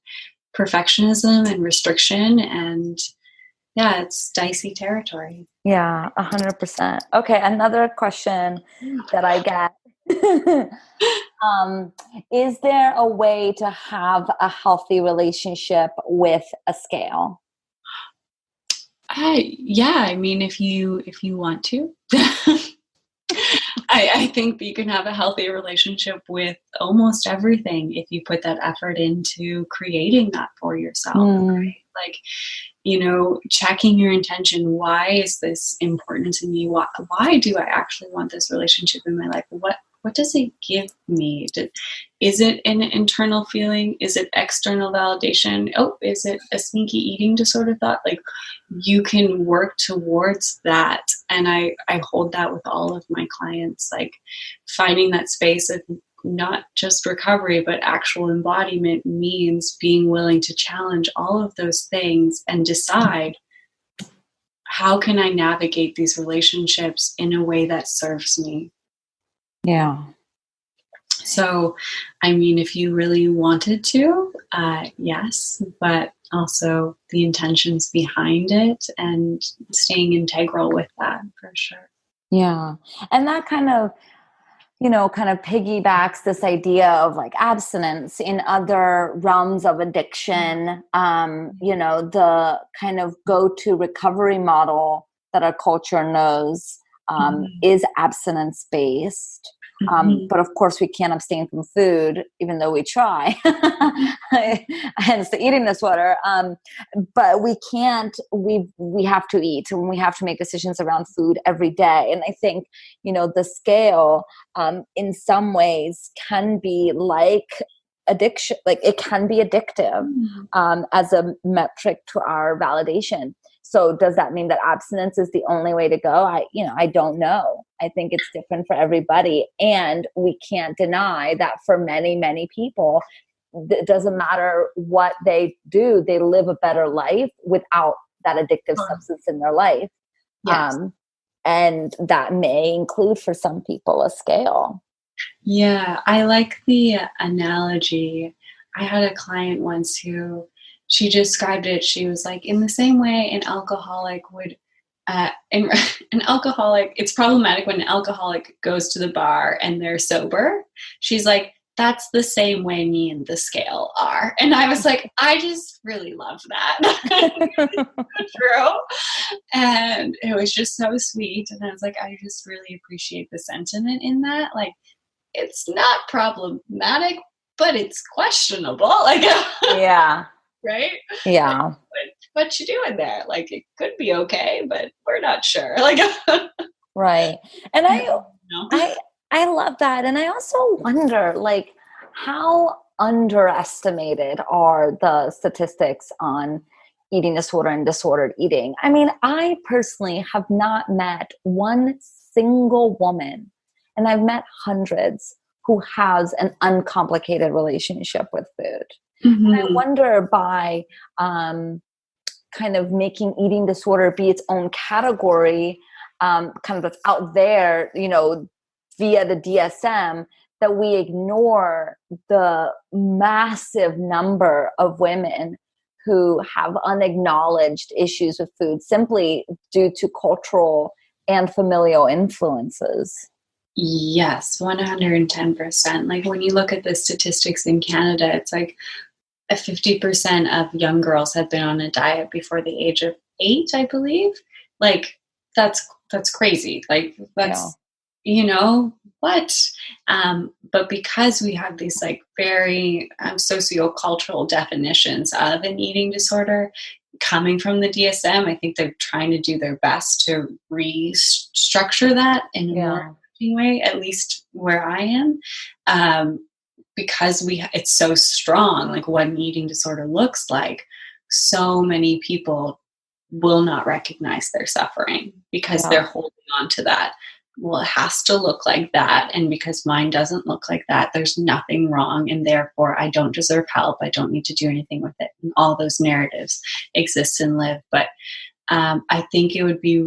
perfectionism and restriction, and yeah, it's dicey territory. Yeah, 100%. Okay, another question that I get. Is there a way to have a healthy relationship with a scale? Yeah, I mean, if you want to. I think that you can have a healthy relationship with almost everything if you put that effort into creating that for yourself. Right? Like, checking your intention. Why is this important to me? Why do I actually want this relationship in my life? What does it give me? Is it an internal feeling? Is it external validation? Oh, is it a sneaky eating disorder thought? Like, you can work towards that. And I hold that with all of my clients, like finding that space of not just recovery, but actual embodiment means being willing to challenge all of those things and decide, how can I navigate these relationships in a way that serves me? Yeah. So, I mean, if you really wanted to, yes, but also the intentions behind it and staying integral with that, for sure. Yeah. And that kind of piggybacks this idea of like abstinence in other realms of addiction. The kind of go-to recovery model that our culture knows is abstinence based. But of course, we can't abstain from food, even though we try. Hence the eating disorder. But we can't. We have to eat, and we have to make decisions around food every day. And I think the scale, in some ways, can be like addiction. Like, it can be addictive as a metric to our validation. So does that mean that abstinence is the only way to go? I don't know. I think it's different for everybody. And we can't deny that for many, many people, it doesn't matter what they do, they live a better life without that addictive substance in their life. Yes. And that may include, for some people, a scale. Yeah, I like the analogy. I had a client once who, she described it. She was like, in the same way an alcoholic would, an alcoholic, it's problematic when an alcoholic goes to the bar and they're sober. She's like, that's the same way me and the scale are. And I was like, I just really love that. True. And it was just so sweet. And I was like, I just really appreciate the sentiment in that. Like, it's not problematic, but it's questionable. Like, Yeah. right? Yeah. Like, what you doing there? Like, it could be okay, but we're not sure. Like, right. And no. I love that. And I also wonder, like, how underestimated are the statistics on eating disorder and disordered eating? I mean, I personally have not met one single woman, and I've met hundreds, who has an uncomplicated relationship with food. Mm-hmm. And I wonder, by kind of making eating disorder be its own category, kind of that's out there, via the DSM, that we ignore the massive number of women who have unacknowledged issues with food simply due to cultural and familial influences. Yes, 110%. Like, when you look at the statistics in Canada, it's like 50% of young girls have been on a diet before the age of 8, I believe. Like, that's crazy. Like, that's, what? But because we have these like very sociocultural definitions of an eating disorder, coming from the DSM, I think they're trying to do their best to restructure that in a more way, at least where I am. Because it's so strong, like what an eating disorder looks like, so many people will not recognize their suffering because they're holding on to that. Well, it has to look like that. And because mine doesn't look like that, there's nothing wrong. And therefore, I don't deserve help. I don't need to do anything with it. And all those narratives exist and live. But I think it would be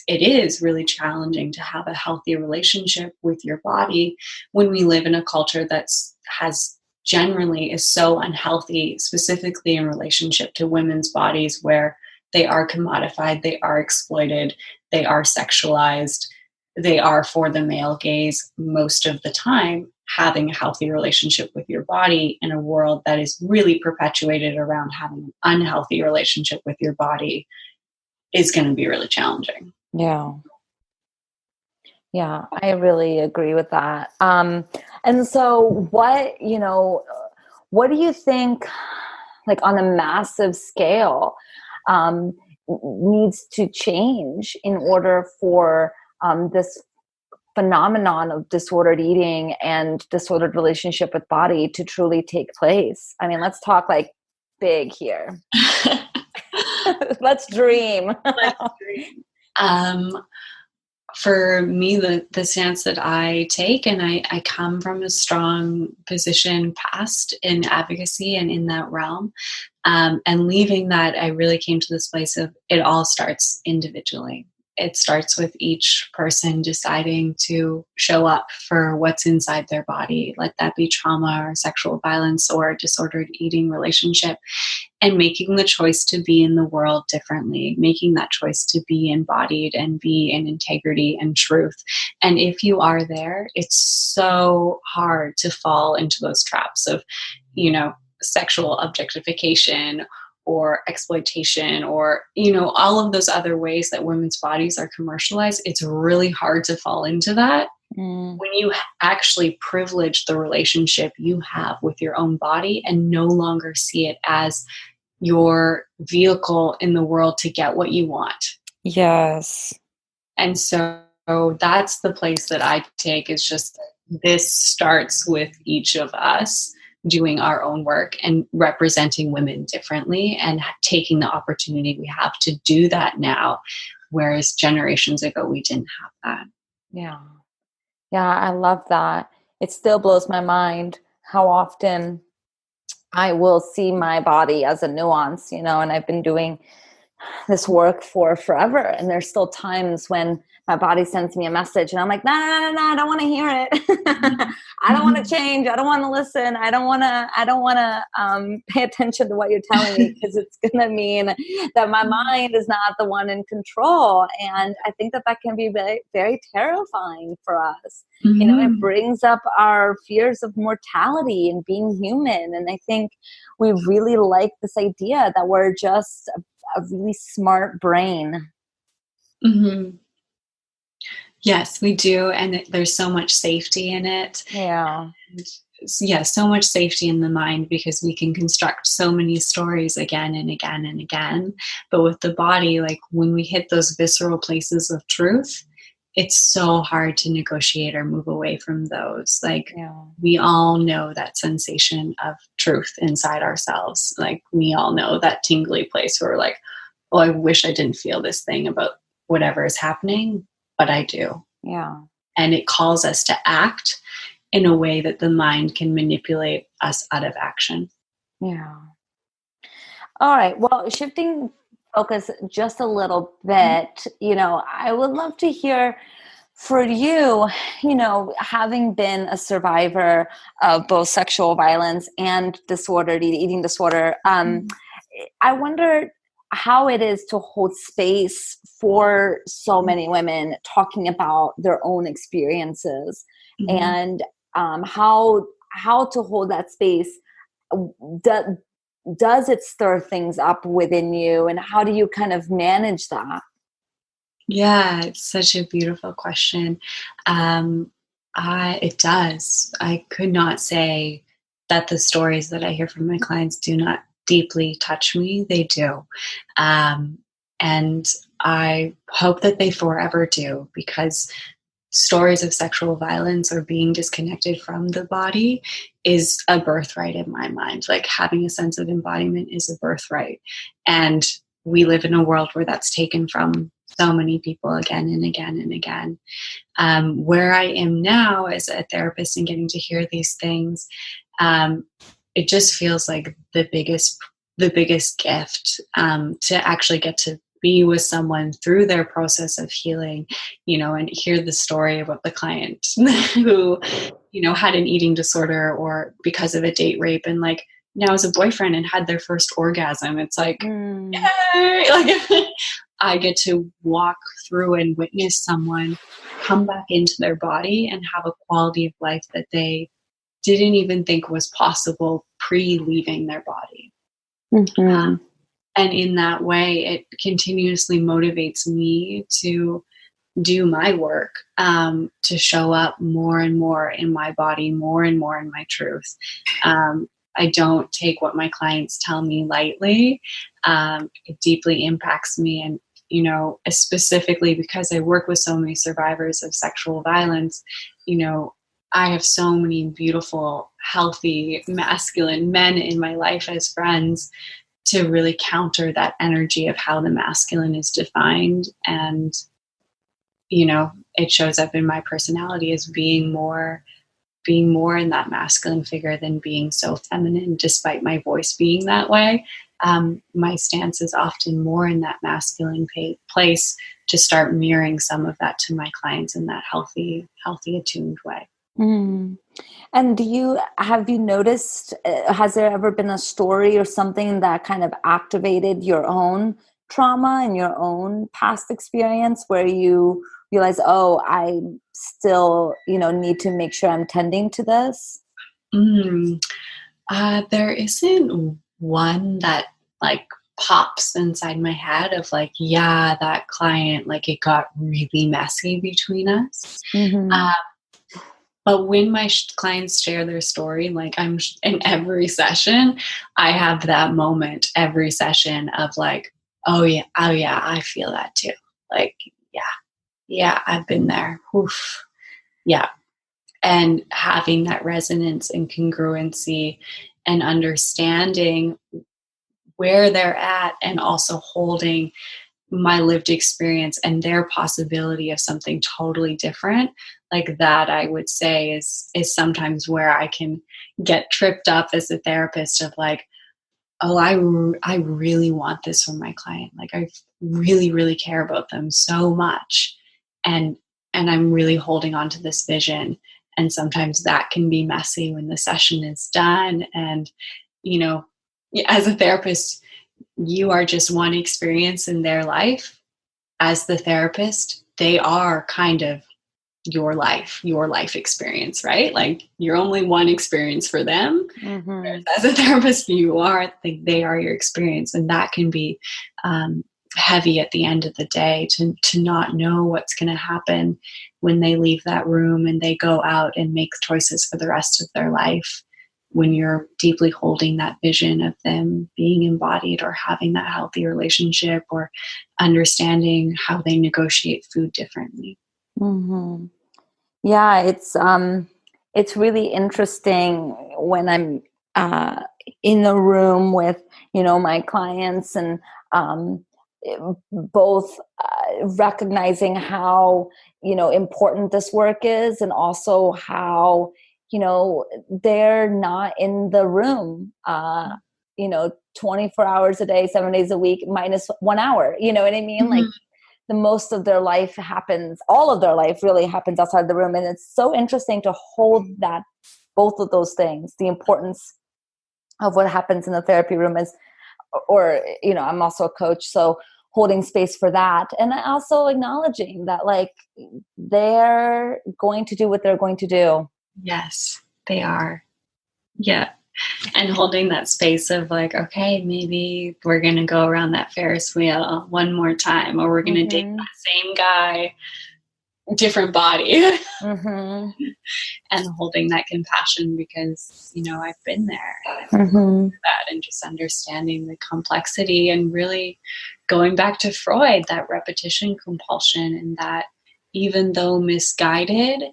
it is really challenging to have a healthy relationship with your body when we live in a culture generally is so unhealthy, specifically in relationship to women's bodies, where they are commodified, they are exploited, they are sexualized, they are for the male gaze most of the time. Having a healthy relationship with your body in a world that is really perpetuated around having an unhealthy relationship with your body is going to be really challenging. Yeah. Yeah, I really agree with that. And so what do you think, like on a massive scale, needs to change in order for this phenomenon of disordered eating and disordered relationship with body to truly take place? I mean, let's talk like big here. Let's dream. For me, the stance that I take, and I come from a strong position past in advocacy and in that realm, and leaving that, I really came to this place of it all starts individually. It starts with each person deciding to show up for what's inside their body, let that be trauma or sexual violence or disordered eating relationship, and making the choice to be in the world differently, making that choice to be embodied and be in integrity and truth. And if you are there, it's so hard to fall into those traps of, sexual objectification or exploitation, or, all of those other ways that women's bodies are commercialized. It's really hard to fall into that when you actually privilege the relationship you have with your own body and no longer see it as your vehicle in the world to get what you want. Yes. And so that's the place that I take, is just this starts with each of us doing our own work and representing women differently and taking the opportunity we have to do that now, whereas generations ago we didn't have that. Yeah. Yeah, I love that. It still blows my mind how often I will see my body as a nuance, and I've been doing this work for forever. And there's still times when my body sends me a message and I'm like, no, I don't want to hear it. I don't want to change. I don't want to listen. I don't want to pay attention to what you're telling me, because it's going to mean that my mind is not the one in control. And I think that can be very, very terrifying for us. It brings up our fears of mortality and being human. And I think we really like this idea that we're just a really smart brain. Mm-hmm. Yes, we do. And there's so much safety in it. Yeah. Yeah, so much safety in the mind, because we can construct so many stories again and again and again. But with the body, like when we hit those visceral places of truth, it's so hard to negotiate or move away from those. Like we all know that sensation of truth inside ourselves. Like we all know that tingly place where we're like, oh, I wish I didn't feel this thing about whatever is happening, but I do. Yeah. And it calls us to act in a way that the mind can manipulate us out of action. Yeah. All right. Well, shifting focus just a little bit, I would love to hear for you, having been a survivor of both sexual violence and disordered eating disorder, I wonder how it is to hold space for so many women talking about their own experiences, and how to hold that space. Does it stir things up within you, and how do you kind of manage that? Yeah, it's such a beautiful question. It does. I could not say that the stories that I hear from my clients do not deeply touch me. They do. And I hope that they forever do, because stories of sexual violence or being disconnected from the body is a birthright in my mind. Like, having a sense of embodiment is a birthright. And we live in a world where that's taken from so many people again and again and again. Where I am now as a therapist and getting to hear these things, it just feels like the biggest gift, to actually get to be with someone through their process of healing, and hear the story about the client who, had an eating disorder or because of a date rape, and like now as a boyfriend and had their first orgasm. It's like, yay! Like, I get to walk through and witness someone come back into their body and have a quality of life that they didn't even think was possible pre-leaving their body. Mm-hmm. And in that way, it continuously motivates me to do my work, to show up more and more in my body, more and more in my truth. I don't take what my clients tell me lightly. It deeply impacts me. And, specifically because I work with so many survivors of sexual violence, I have so many beautiful, healthy, masculine men in my life as friends to really counter that energy of how the masculine is defined. And, it shows up in my personality as being more in that masculine figure than being so feminine, despite my voice being that way. My stance is often more in that masculine place to start mirroring some of that to my clients in that healthy, attuned way. Mm. And have you noticed, has there ever been a story or something that kind of activated your own trauma and your own past experience where you realize, oh, I still, need to make sure I'm tending to this? There isn't one that like pops inside my head of like, yeah, that client, like it got really messy between us. Mm-hmm. But when my clients share their story, like I'm in every session, I have that moment every session of like, oh yeah, I feel that too. Like, yeah, I've been there. Oof. Yeah. And having that resonance and congruency and understanding where they're at, and also holding my lived experience and their possibility of something totally different, like that, I would say is sometimes where I can get tripped up as a therapist of like, oh, I really want this for my client. Like I really, really care about them so much. And I'm really holding on to this vision. And sometimes that can be messy when the session is done. And, as a therapist, you are just one experience in their life. As the therapist, they are kind of your life experience, right? Like you're only one experience for them. Mm-hmm. Whereas as a therapist, they are your experience. And that can be heavy at the end of the day to not know what's going to happen when they leave that room and they go out and make choices for the rest of their life, when you're deeply holding that vision of them being embodied or having that healthy relationship or understanding how they negotiate food differently. Mm-hmm. Yeah, it's really interesting when I'm in the room with my clients, and both recognizing how important this work is, and also how they're not in the room 24 hours a day, 7 days a week, minus 1 hour. You know what I mean? Mm-hmm. Like the most of their life all of their life really happens outside the room. And it's so interesting to hold that, both of those things, the importance of what happens in the therapy room I'm also a coach, so holding space for that. And also acknowledging that like they're going to do what they're going to do. Yes, they are. Yeah. And holding that space of like, okay, maybe we're going to go around that Ferris wheel one more time, or we're going to date that same guy different body. Mm-hmm. And holding that compassion because, I've been there Mm-hmm. that, and just understanding the complexity, and really going back to Freud, that repetition compulsion, and that even though misguided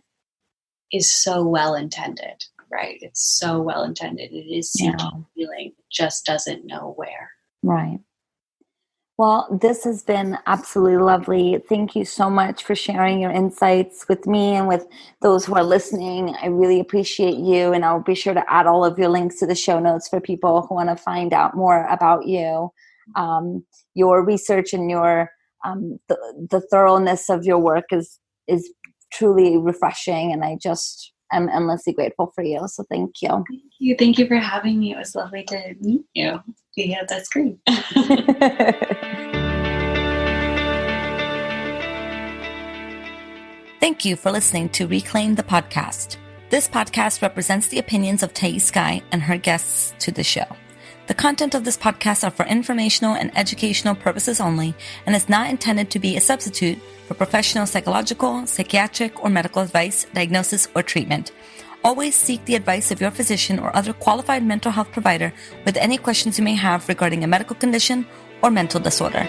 is so well intended, right? It's so well intended. It is seeking healing, it just doesn't know where. Right. Well, this has been absolutely lovely. Thank you so much for sharing your insights with me and with those who are listening. I really appreciate you, and I'll be sure to add all of your links to the show notes for people who want to find out more about you. Your research and your the thoroughness of your work is truly refreshing, and I just am endlessly grateful for you. So thank you. Thank you for having me. It was lovely to meet you. Yeah, that's great. Thank you for listening to Reclaim the Podcast. This podcast represents the opinions of Thais Guy and her guests to the show. The content of this podcast are for informational and educational purposes only and is not intended to be a substitute for professional psychological, psychiatric, or medical advice, diagnosis, or treatment. Always seek the advice of your physician or other qualified mental health provider with any questions you may have regarding a medical condition or mental disorder.